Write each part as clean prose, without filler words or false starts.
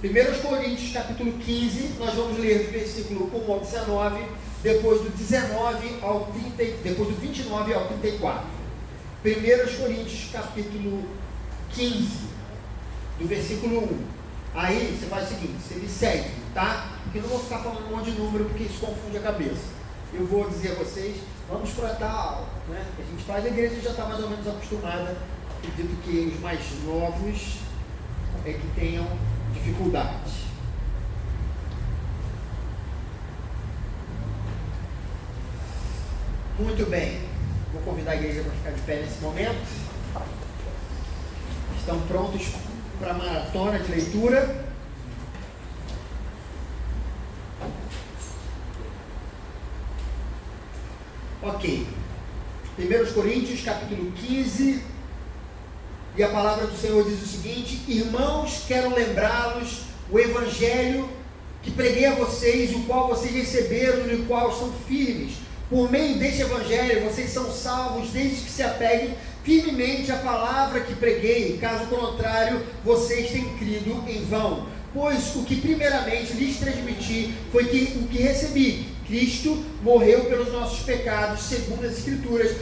1 Coríntios capítulo 15, nós vamos ler do versículo 1 ao 19, depois do 19 ao 30, depois do 29 ao 34. 1 Coríntios capítulo 15, do versículo 1. Aí você faz o seguinte, você me segue, tá? Porque eu não vou ficar falando um monte de número, porque isso confunde a cabeça. Eu vou dizer a vocês, vamos para tal, né? A gente faz, a igreja já está mais ou menos acostumada. Acredito que os mais novos é que tenham dificuldade. Muito bem, vou convidar a igreja para ficar de pé nesse momento. Estão prontos para a maratona de leitura? Ok. 1 Coríntios capítulo 15, e a palavra do Senhor diz o seguinte: irmãos, quero lembrá-los o evangelho que preguei a vocês, o qual vocês receberam e no qual estão firmes. Por meio deste evangelho, vocês são salvos desde que se apeguem firmemente à palavra que preguei. Caso contrário, vocês têm crido em vão. Pois o que primeiramente lhes transmiti foi que o que recebi: Cristo morreu pelos nossos pecados, segundo as Escrituras,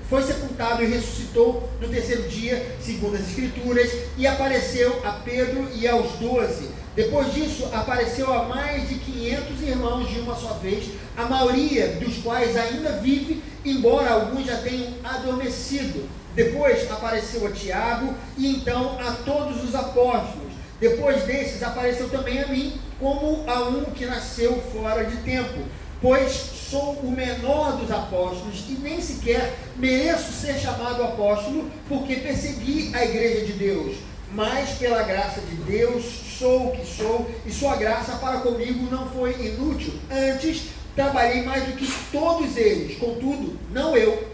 foi sepultado e ressuscitou no terceiro dia, segundo as Escrituras, e apareceu a Pedro e aos 12. Depois disso, apareceu a mais de 500 irmãos de uma só vez, a maioria dos quais ainda vive, embora alguns já tenham adormecido. Depois apareceu a Tiago, e então a todos os apóstolos. Depois desses, apareceu também a mim, como a um que nasceu fora de tempo, pois sou o menor dos apóstolos e nem sequer mereço ser chamado apóstolo, porque persegui a igreja de Deus. Mas pela graça de Deus sou o que sou, e sua graça para comigo não foi inútil. Antes trabalhei mais do que todos eles, contudo, não eu,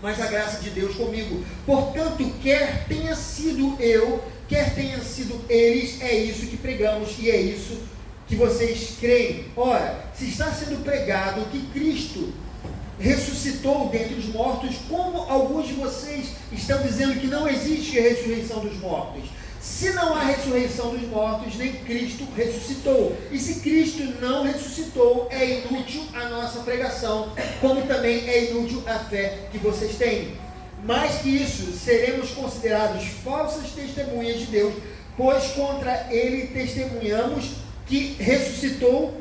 mas a graça de Deus comigo. Portanto, quer tenha sido eu, quer tenha sido eles, é isso que pregamos e é isso que vocês creem. Ora, se está sendo pregado que Cristo ressuscitou dentre os mortos, como alguns de vocês estão dizendo que não existe a ressurreição dos mortos? Se não há ressurreição dos mortos, nem Cristo ressuscitou. E se Cristo não ressuscitou, é inútil a nossa pregação, como também é inútil a fé que vocês têm. Mais que isso, seremos considerados falsas testemunhas de Deus, pois contra ele testemunhamos que ressuscitou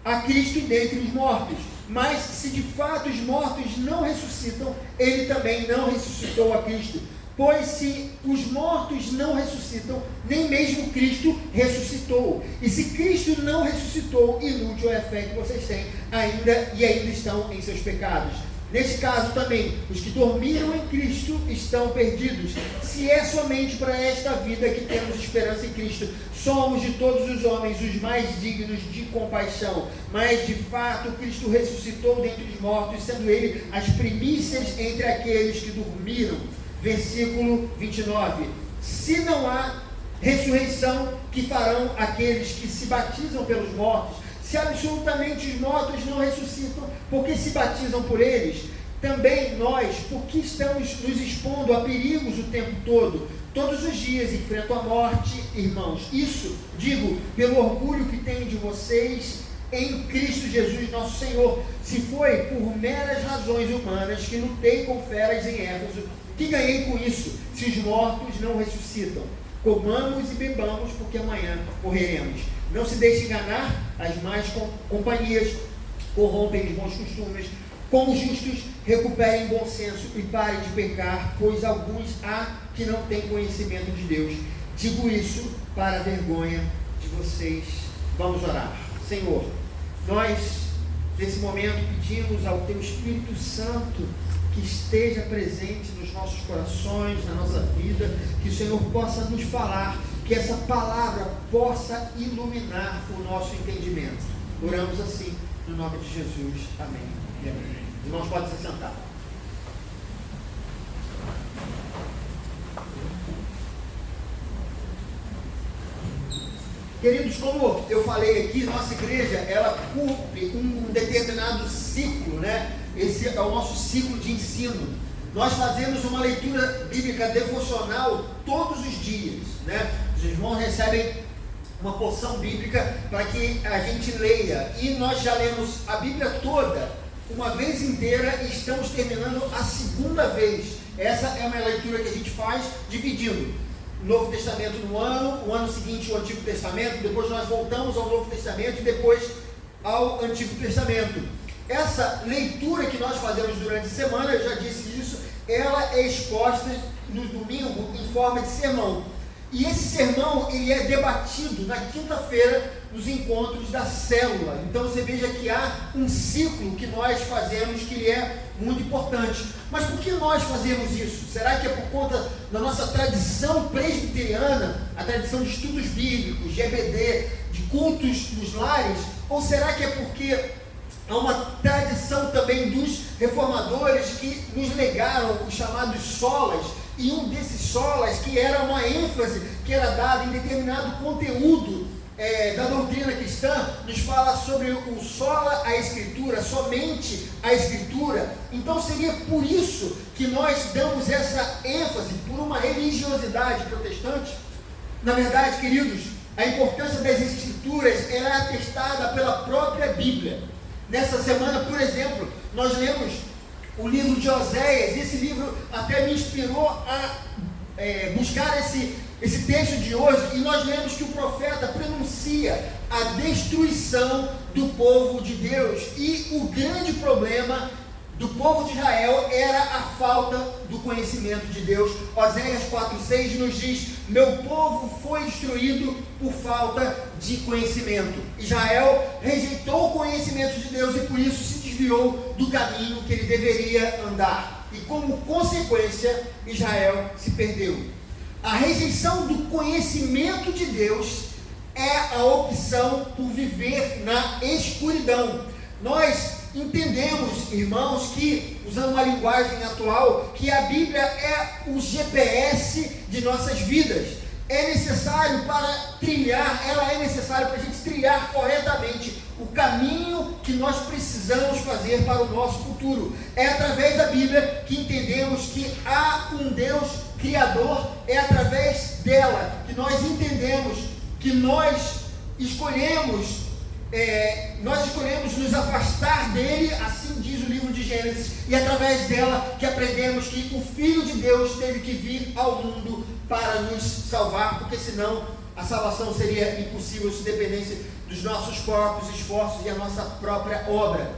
a Cristo dentre os mortos. Mas se de fato os mortos não ressuscitam, ele também não ressuscitou a Cristo. Pois se os mortos não ressuscitam, nem mesmo Cristo ressuscitou. E se Cristo não ressuscitou, inútil é a fé que vocês têm, ainda estão em seus pecados. Neste caso também, os que dormiram em Cristo estão perdidos. Se é somente para esta vida que temos esperança em Cristo, somos de todos os homens os mais dignos de compaixão. Mas de fato Cristo ressuscitou dentre os mortos, sendo ele as primícias entre aqueles que dormiram. Versículo 29. Se não há ressurreição, que farão aqueles que se batizam pelos mortos? Se absolutamente os mortos não ressuscitam, porque se batizam por eles? Também nós, porque estamos nos expondo a perigos o tempo todo, todos os dias enfrento a morte, irmãos. Isso digo pelo orgulho que tenho de vocês em Cristo Jesus nosso Senhor. Se foi por meras razões humanas que lutei com feras em Éfeso, que ganhei com isso, se os mortos não ressuscitam? Comamos e bebamos, porque amanhã morreremos. Não se deixe enganar, as más companhias corrompem os bons costumes. Como justos, recuperem bom senso e parem de pecar, pois alguns há que não têm conhecimento de Deus. Digo isso para a vergonha de vocês. Vamos orar. Senhor, nós nesse momento pedimos ao Teu Espírito Santo que esteja presente nos nossos corações, na nossa vida, que o Senhor possa nos falar, que essa palavra possa iluminar o nosso entendimento. Oramos assim, no nome de Jesus. Amém. Os irmãos podem se sentar. Queridos, como eu falei aqui, nossa igreja, ela cumpre um determinado ciclo, né? Esse é o nosso ciclo de ensino. Nós fazemos uma leitura bíblica devocional todos os dias, né? Os irmãos recebem uma porção bíblica para que a gente leia. E nós já lemos a Bíblia toda, uma vez inteira, e estamos terminando a segunda vez. Essa é uma leitura que a gente faz dividindo o Novo Testamento no ano, o ano seguinte o Antigo Testamento, depois nós voltamos ao Novo Testamento e depois ao Antigo Testamento. Essa leitura que nós fazemos durante a semana, eu já disse isso, ela é exposta no domingo em forma de sermão. E esse sermão, ele é debatido na quinta-feira nos encontros da célula. Então você veja que há um ciclo que nós fazemos que ele é muito importante. Mas por que nós fazemos isso? Será que é por conta da nossa tradição presbiteriana, a tradição de estudos bíblicos, de EBD, de cultos nos lares? Ou será que é porque há uma tradição também dos reformadores que nos legaram os chamados solas, e um desses solas que era uma ênfase que era dada em determinado conteúdo da doutrina cristã, nos fala sobre o sola a Escritura, somente a Escritura. Então seria por isso que nós damos essa ênfase, por uma religiosidade protestante. Na verdade, queridos, a importância das Escrituras é atestada pela própria Bíblia. Nessa semana, por exemplo, nós lemos o livro de Oséias. Esse livro até me inspirou a buscar esse texto de hoje, e nós lemos que o profeta pronuncia a destruição do povo de Deus, e o grande problema do povo de Israel era a falta do conhecimento de Deus. Oséias 4,6 nos diz: meu povo foi destruído por falta de conhecimento. Israel rejeitou o conhecimento de Deus e por isso se desviou do caminho que ele deveria andar. E como consequência, Israel se perdeu. A rejeição do conhecimento de Deus é a opção por viver na escuridão. Nós entendemos, irmãos, que, usando uma linguagem atual, que a Bíblia é o GPS de nossas vidas. É necessário para trilhar, ela é necessária para a gente trilhar corretamente o caminho que nós precisamos fazer para o nosso futuro. É através da Bíblia que entendemos que há um Deus Criador, é através dela que nós entendemos que nós escolhemos nos afastar dele, assim diz o livro de Gênesis, e através dela que aprendemos que o Filho de Deus teve que vir ao mundo para nos salvar, porque senão a salvação seria impossível se dependesse dos nossos próprios esforços e a nossa própria obra.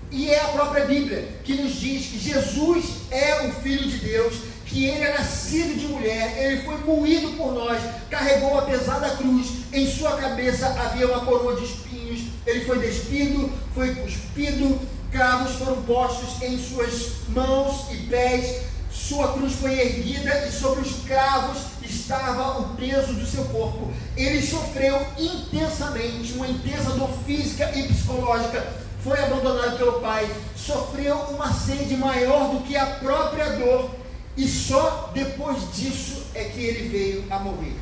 E é a própria Bíblia que nos diz que Jesus é o Filho de Deus, que ele é nascido de mulher, ele foi moído por nós, carregou a pesada cruz, em sua cabeça havia uma coroa de espinhos, ele foi despido, foi cuspido, cravos foram postos em suas mãos e pés, sua cruz foi erguida e sobre os cravos estava o peso do seu corpo. Ele sofreu intensamente, uma intensa dor física e psicológica, foi abandonado pelo Pai, sofreu uma sede maior do que a própria dor, e só depois disso é que ele veio a morrer.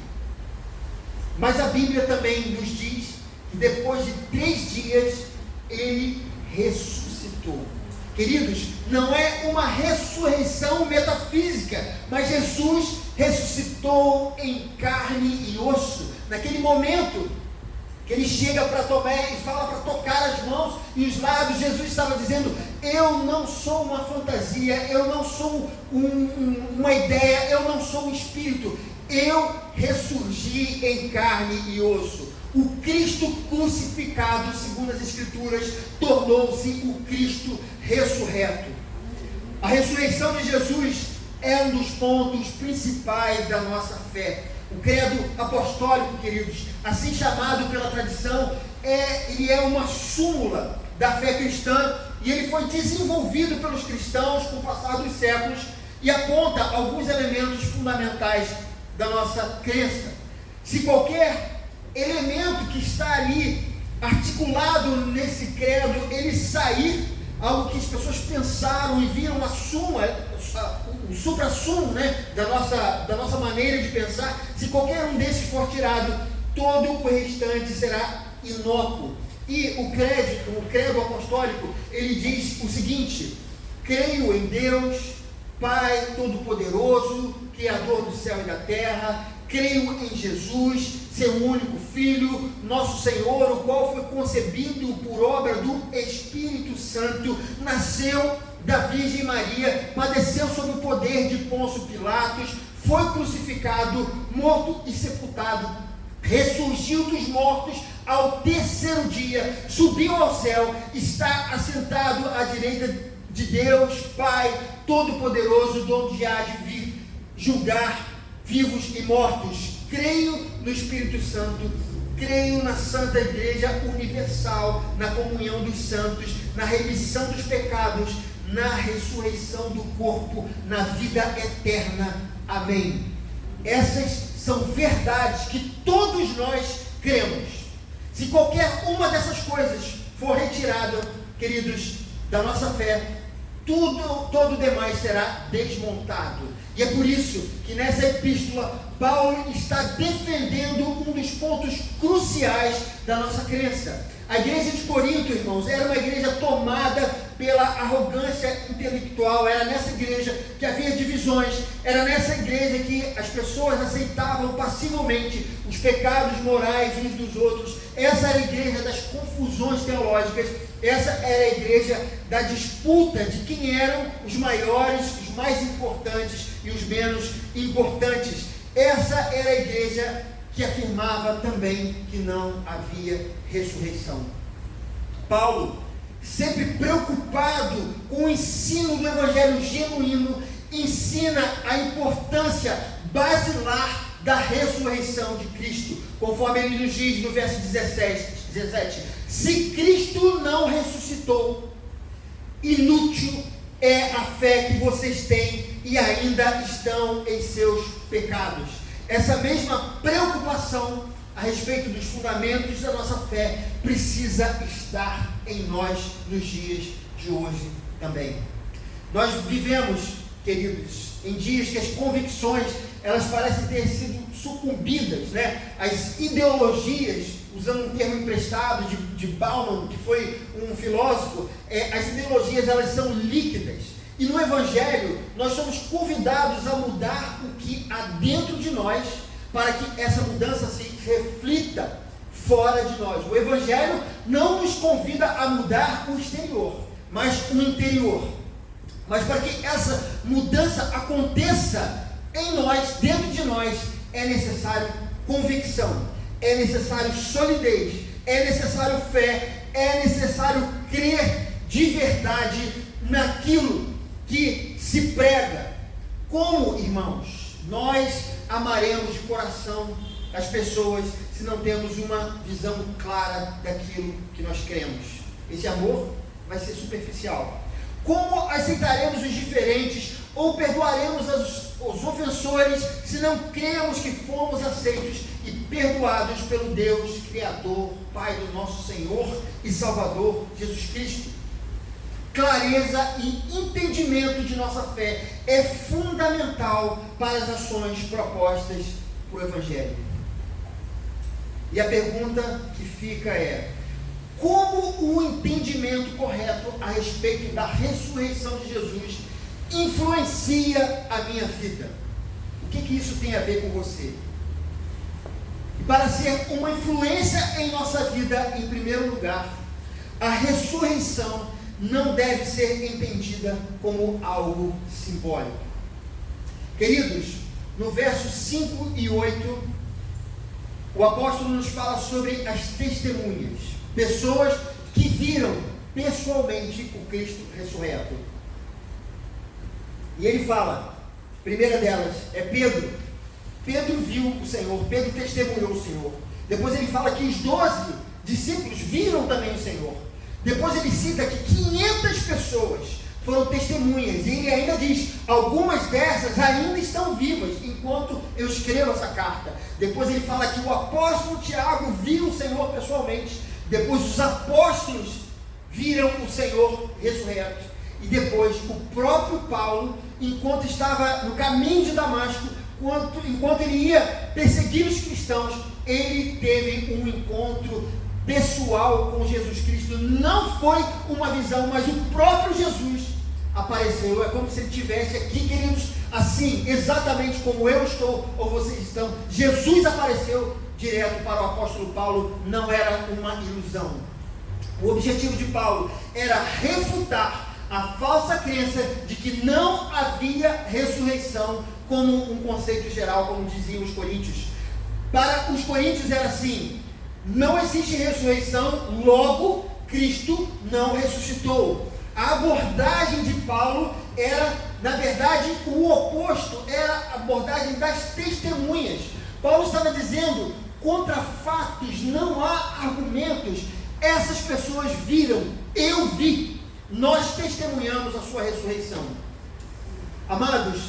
Mas a Bíblia também nos diz que depois de 3 dias ele ressuscitou. Queridos, não é uma ressurreição metafísica, mas Jesus ressuscitou em carne e osso. Naquele momento que ele chega para Tomé e fala para tocar as mãos e os lábios, Jesus estava dizendo: eu não sou uma fantasia, eu não sou uma ideia, eu não sou um espírito, eu ressurgi em carne e osso. O Cristo crucificado, segundo as Escrituras, tornou-se o Cristo ressurreto. A ressurreição de Jesus é um dos pontos principais da nossa fé. O credo apostólico, queridos, assim chamado pela tradição, ele é uma súmula da fé cristã, e ele foi desenvolvido pelos cristãos com o passar dos séculos e aponta alguns elementos fundamentais da nossa crença. Se qualquer elemento que está ali articulado nesse credo, ele sair, algo que as pessoas pensaram e viram o supra-sumo, da nossa maneira de pensar, se qualquer um desses for tirado, todo o restante será inócuo. E o credo apostólico, ele diz o seguinte: creio em Deus, Pai Todo-Poderoso, Criador do céu e da terra, creio em Jesus, seu único Filho, Filho, nosso Senhor, o qual foi concebido por obra do Espírito Santo, nasceu da Virgem Maria, padeceu sob o poder de Pôncio Pilatos, foi crucificado, morto e sepultado, ressurgiu dos mortos ao terceiro dia, subiu ao céu, está assentado à direita de Deus, Pai Todo-Poderoso, de onde há de vir julgar vivos e mortos. Creio no Espírito Santo, creio na Santa Igreja Universal, na comunhão dos santos, na remissão dos pecados, na ressurreição do corpo, na vida eterna. Amém. Essas são verdades que todos nós cremos. Se qualquer uma dessas coisas for retirada, queridos, da nossa fé, todo o demais será desmontado. E é por isso que nessa epístola, Paulo está defendendo um dos pontos cruciais da nossa crença. A igreja de Corinto, irmãos, era uma igreja tomada pela arrogância intelectual. Era nessa igreja que havia divisões. Era nessa igreja que as pessoas aceitavam passivelmente os pecados morais uns dos outros. Essa era a igreja das confusões teológicas. Essa era a igreja da disputa de quem eram os maiores, os mais importantes e os menos importantes. Essa era a igreja que afirmava também que não havia ressurreição. Paulo, sempre preocupado com o ensino do evangelho genuíno, ensina a importância basilar da ressurreição de Cristo, conforme ele nos diz no verso 17: se Cristo não ressuscitou, inútil é a fé que vocês têm e ainda estão em seus pecados. Essa mesma preocupação a respeito dos fundamentos da nossa fé precisa estar em nós nos dias de hoje também. Nós vivemos, queridos, em dias que as convicções, elas parecem ter sido sucumbidas, né? As ideologias, usando um termo emprestado de Bauman, que foi um filósofo, as ideologias, elas são líquidas. E no Evangelho, nós somos convidados a mudar o que há dentro de nós, para que essa mudança se reflita fora de nós. O Evangelho não nos convida a mudar o exterior, mas o interior. Mas para que essa mudança aconteça em nós, dentro de nós, é necessário convicção, é necessário solidez, é necessário fé, é necessário crer de verdade naquilo que se prega. Como, irmãos, nós amaremos de coração as pessoas se não temos uma visão clara daquilo que nós cremos? Esse amor vai ser superficial. Como aceitaremos os diferentes ou perdoaremos os ofensores se não cremos que fomos aceitos e perdoados pelo Deus Criador, Pai do nosso Senhor e Salvador Jesus Cristo? Clareza e entendimento de nossa fé é fundamental para as ações propostas por Evangelho. E a pergunta que fica é: como o entendimento correto a respeito da ressurreição de Jesus influencia a minha vida? O que isso tem a ver com você? E para ser uma influência em nossa vida, em primeiro lugar, a ressurreição não deve ser entendida como algo simbólico. Queridos, no versos 5 e 8, o apóstolo nos fala sobre as testemunhas, pessoas que viram pessoalmente o Cristo ressurreto. E ele fala, a primeira delas é Pedro. Pedro viu o Senhor, Pedro testemunhou o Senhor. Depois ele fala que os 12 discípulos viram também o Senhor. Depois ele cita que 500 pessoas foram testemunhas, e ele ainda diz, algumas dessas ainda estão vivas, enquanto eu escrevo essa carta. Depois ele fala que o apóstolo Tiago viu o Senhor pessoalmente, depois os apóstolos viram o Senhor ressurreto, e depois o próprio Paulo, enquanto estava no caminho de Damasco, enquanto ele ia perseguir os cristãos, ele teve um encontro pessoal com Jesus Cristo. Não foi uma visão, mas o próprio Jesus apareceu. É como se ele estivesse aqui, queridos, assim, exatamente como eu estou ou vocês estão. Jesus apareceu direto para o apóstolo Paulo não era uma ilusão. O objetivo de Paulo era refutar a falsa crença de que não havia ressurreição como um conceito geral, como diziam os coríntios. Para os coríntios era assim: não existe ressurreição, logo Cristo não ressuscitou. A abordagem de Paulo era, na verdade, o oposto, era a abordagem das testemunhas. Paulo estava dizendo: contra fatos não há argumentos. Essas pessoas viram, eu vi, nós testemunhamos a sua ressurreição. Amados,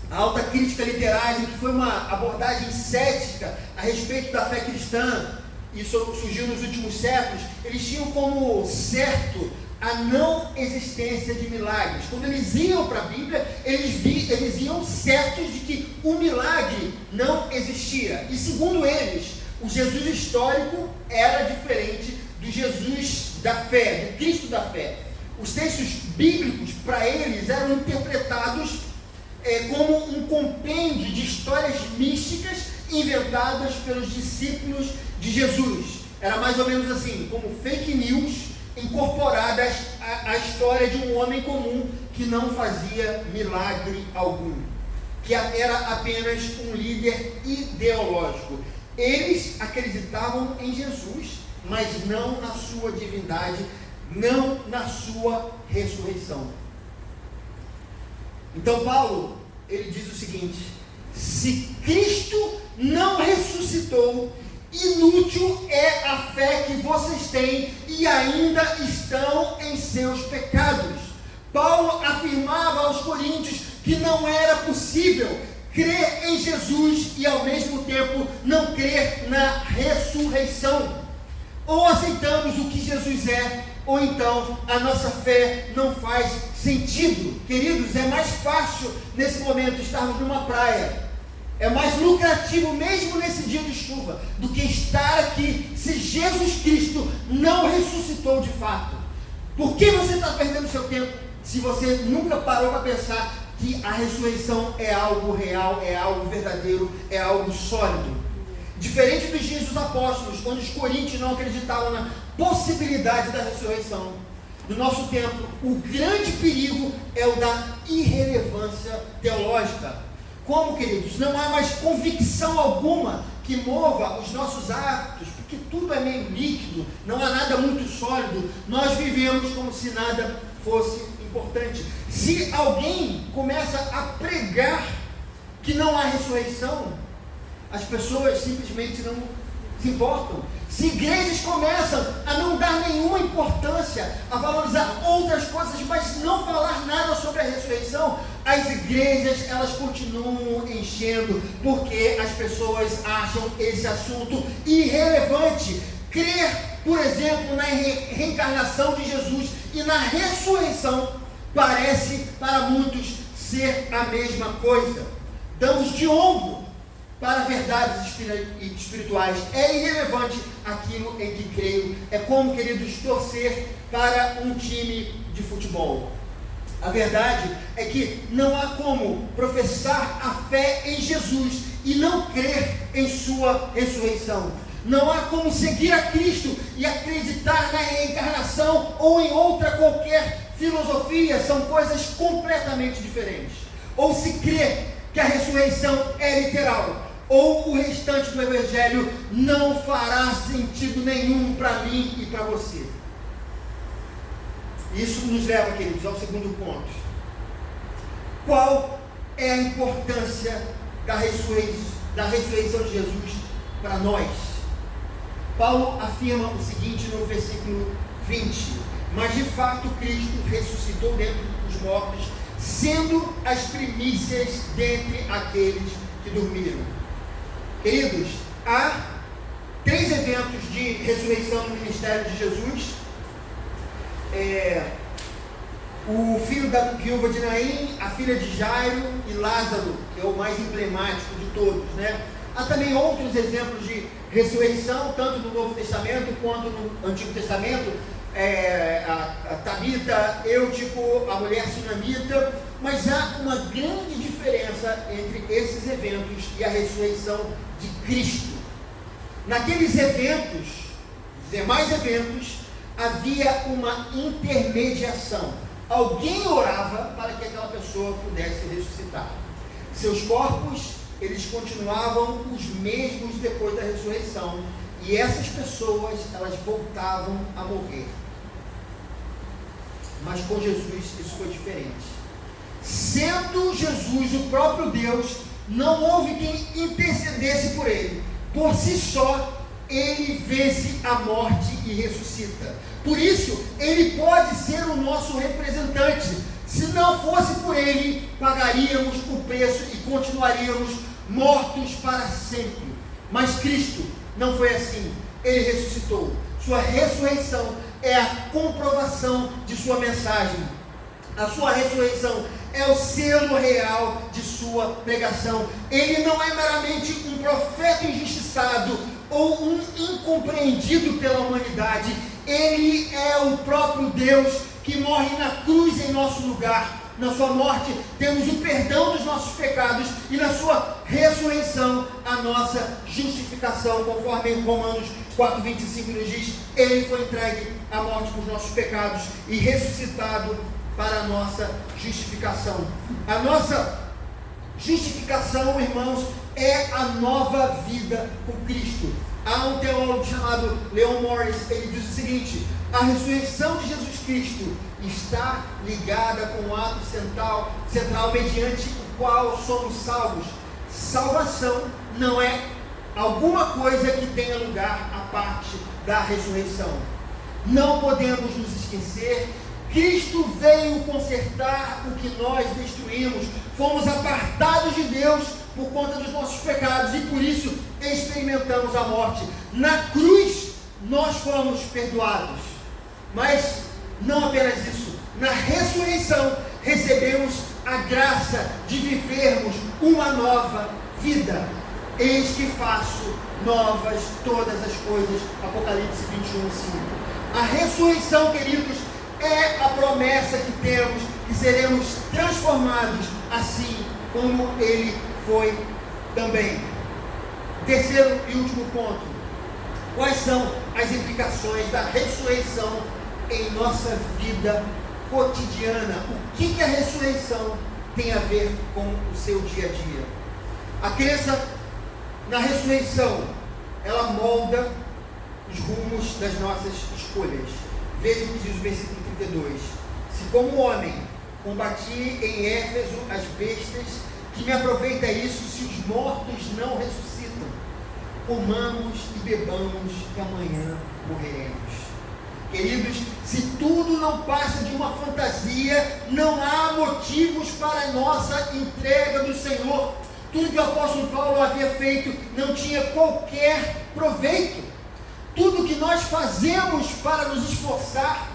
a alta crítica literária, que foi uma abordagem cética a respeito da fé cristã, isso surgiu nos últimos séculos, eles tinham como certo a não existência de milagres. Quando eles iam para a Bíblia, eles iam certos de que o milagre não existia. E segundo eles, o Jesus histórico era diferente do Jesus da fé, do Cristo da fé. Os textos bíblicos, para eles, eram interpretados como um compêndio de histórias místicas inventadas pelos discípulos de Jesus. Era mais ou menos assim, como fake news incorporadas à história de um homem comum que não fazia milagre algum, que era apenas um líder ideológico. Eles acreditavam em Jesus, mas não na sua divindade, não na sua ressurreição. Então Paulo, ele diz o seguinte: se Cristo não ressuscitou, inútil é a fé que vocês têm e ainda estão em seus pecados. Paulo afirmava aos coríntios que não era possível crer em Jesus e ao mesmo tempo não crer na ressurreição. Ou aceitamos o que Jesus é, ou então a nossa fé não faz sentido. Queridos, é mais fácil nesse momento estarmos numa praia, é mais lucrativo mesmo nesse dia de chuva do que estar aqui se Jesus Cristo não ressuscitou de fato. Por que você está perdendo seu tempo se você nunca parou para pensar que a ressurreição é algo real, é algo verdadeiro, é algo sólido? Diferente dos dias dos apóstolos, onde os coríntios não acreditavam na possibilidade da ressurreição, no nosso tempo, o grande perigo é o da irrelevância teológica. Como, queridos? Não há mais convicção alguma que mova os nossos atos, porque tudo é meio líquido, não há nada muito sólido. Nós vivemos como se nada fosse importante. Se alguém começa a pregar que não há ressurreição, as pessoas simplesmente não se importam. Se igrejas começam a não dar nenhuma importância, a valorizar outras coisas, mas não falar nada sobre a ressurreição, as igrejas, elas continuam enchendo, porque as pessoas acham esse assunto irrelevante. Crer, por exemplo, na reencarnação de Jesus e na ressurreição parece para muitos ser a mesma coisa. Damos de ombro para verdades espirituais. É irrelevante aquilo em que creio. É como, queridos, torcer para um time de futebol. A verdade é que não há como professar a fé em Jesus e não crer em sua ressurreição. Não há como seguir a Cristo e acreditar na reencarnação ou em outra qualquer filosofia. São coisas completamente diferentes. Ou se crê que a ressurreição é literal, ou o restante do Evangelho não fará sentido nenhum para mim e para você. Isso nos leva, queridos, ao segundo ponto. Qual é a importância da ressurreição de Jesus para nós? Paulo afirma o seguinte no versículo 20: mas de fato Cristo ressuscitou dentre os mortos, sendo as primícias dentre aqueles que dormiram. Queridos, há 3 eventos de ressurreição no ministério de Jesus. O filho da viúva de Naim, a filha de Jairo e Lázaro, que é o mais emblemático de todos, né? Há também outros exemplos de ressurreição, tanto no Novo Testamento quanto no Antigo Testamento. A Tabita, Eutico, a mulher sunamita, mas há uma grande diferença entre esses eventos e a ressurreição de Cristo. Naqueles eventos, demais eventos, havia uma intermediação. Alguém orava para que aquela pessoa pudesse ressuscitar. Seus corpos, eles continuavam os mesmos depois da ressurreição. E essas pessoas, elas voltavam a morrer. Mas com Jesus isso foi diferente. Sendo Jesus o próprio Deus, não houve quem intercedesse por ele. Por si só, ele vence a morte e ressuscita. Por isso, ele pode ser o nosso representante. Se não fosse por ele, pagaríamos o preço e continuaríamos mortos para sempre. Mas Cristo não foi assim. Ele ressuscitou. Sua ressurreição é a comprovação de sua mensagem. A sua ressurreição é o selo real de sua pregação. Ele não é meramente um profeta injustiçado ou um incompreendido pela humanidade. Ele é o próprio Deus que morre na cruz em nosso lugar. Na sua morte temos o perdão dos nossos pecados e na sua ressurreição a nossa justificação, conforme em Romanos 4:25 nos diz, ele foi entregue à morte por nossos pecados e ressuscitado para a nossa justificação. A nossa justificação, irmãos, é a nova vida com Cristo. Há um teólogo chamado Leon Morris, ele diz o seguinte: a ressurreição de Jesus Cristo está ligada com o ato central mediante o qual somos salvos. Salvação não é alguma coisa que tenha lugar à parte da ressurreição. Não podemos nos esquecer, Cristo veio consertar o que nós destruímos. Fomos apartados de Deus por conta dos nossos pecados e por isso experimentamos a morte. Na cruz nós fomos perdoados, mas não apenas isso, na ressurreição recebemos a graça de vivermos uma nova vida. Eis que faço novas todas as coisas. Apocalipse 21:5. A ressurreição, queridos, é a promessa que temos, que seremos transformados assim como ele foi também. Terceiro e último ponto: quais são as implicações da ressurreição em nossa vida cotidiana? O que a ressurreição tem a ver com o seu dia a dia? A crença na ressurreição, ela molda os rumos das nossas escolhas. Veja o que diz o versículo 32. Se como homem combati em Éfeso as bestas, que me aproveita isso se os mortos não ressuscitam? Comamos e bebamos, que amanhã morreremos. Queridos, se tudo não passa de uma fantasia, não há motivos para a nossa entrega do Senhor. Tudo que o apóstolo Paulo havia feito não tinha qualquer proveito. Tudo que nós fazemos para nos esforçar,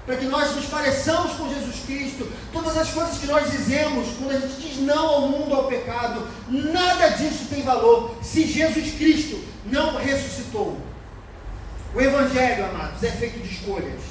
para que nós nos pareçamos com Jesus Cristo, todas as coisas que nós dizemos, quando a gente diz não ao mundo, ao pecado, nada disso tem valor se Jesus Cristo não ressuscitou. O Evangelho, amados, é feito de escolhas.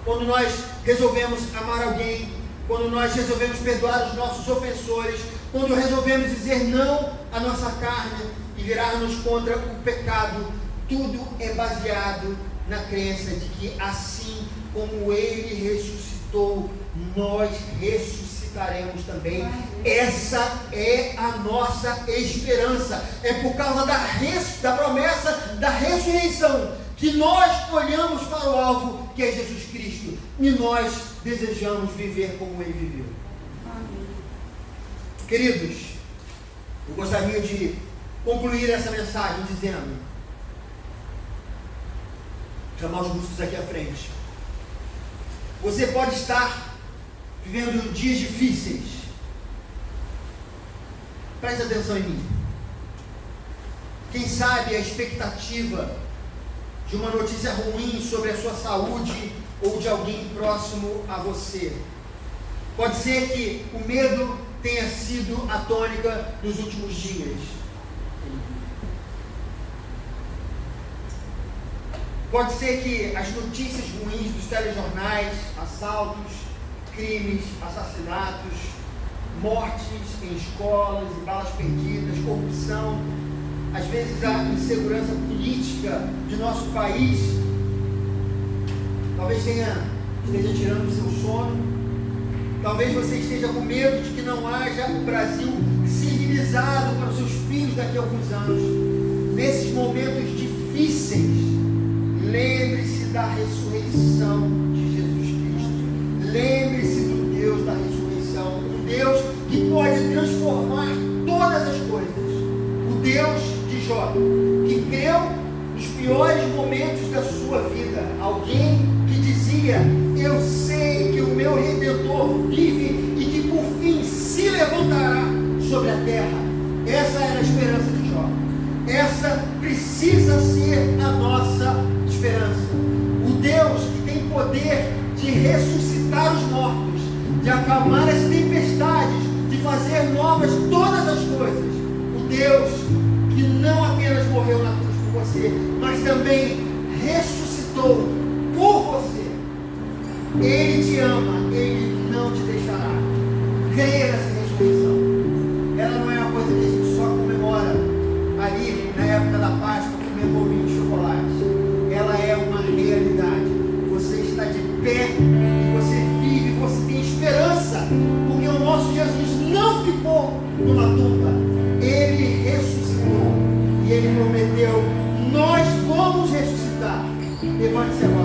Quando nós resolvemos amar alguém, quando nós resolvemos perdoar os nossos ofensores, quando resolvemos dizer não à nossa carne e virar-nos contra o pecado, tudo é baseado na crença de que assim como ele ressuscitou, nós ressuscitaremos também. Essa é a nossa esperança. É por causa da promessa da ressurreição que nós olhamos para o alvo, que é Jesus Cristo, e nós desejamos viver como ele viveu. Amém. Queridos, eu gostaria de concluir essa mensagem dizendo, chamar os músicos aqui à frente. Você pode estar vivendo dias difíceis. Preste atenção em mim. Quem sabe a expectativa de uma notícia ruim sobre a sua saúde ou de alguém próximo a você. Pode ser que o medo tenha sido a tônica nos últimos dias. Pode ser que as notícias ruins dos telejornais, assaltos, crimes, assassinatos, mortes em escolas e balas perdidas, corrupção, às vezes a insegurança política de nosso país talvez esteja tirando o seu sono. Talvez você esteja com medo de que não haja um Brasil civilizado para os seus filhos daqui a alguns anos. Nesses momentos difíceis, lembre-se da ressurreição de Jesus Cristo. Lembre-se do Deus da ressurreição, um Deus que pode transformar todas as coisas. O Deus de Jó, que creu nos piores momentos da sua vida. Alguém que dizia: eu sei que o meu Redentor vive e que por fim se levantará sobre a terra. Essa era a esperança de Jó. Essa precisa ser a nossa esperança. O Deus que tem poder de ressuscitar os mortos, de acalmar as tempestades, de fazer novas todas as coisas. O Deus que não apenas morreu na cruz por você, mas também ressuscitou por você. Ele te ama, Ele não te deixará. Creia nessa ressurreição. Ela não é uma coisa que a gente só comemora ali na época da Páscoa, comendo ovinho de chocolate. Ela é uma realidade. Você está de pé e você vive, você tem esperança, porque o nosso Jesus não ficou numa tumba. Ele ressuscitou e Ele prometeu: nós vamos ressuscitar. Levante-se agora.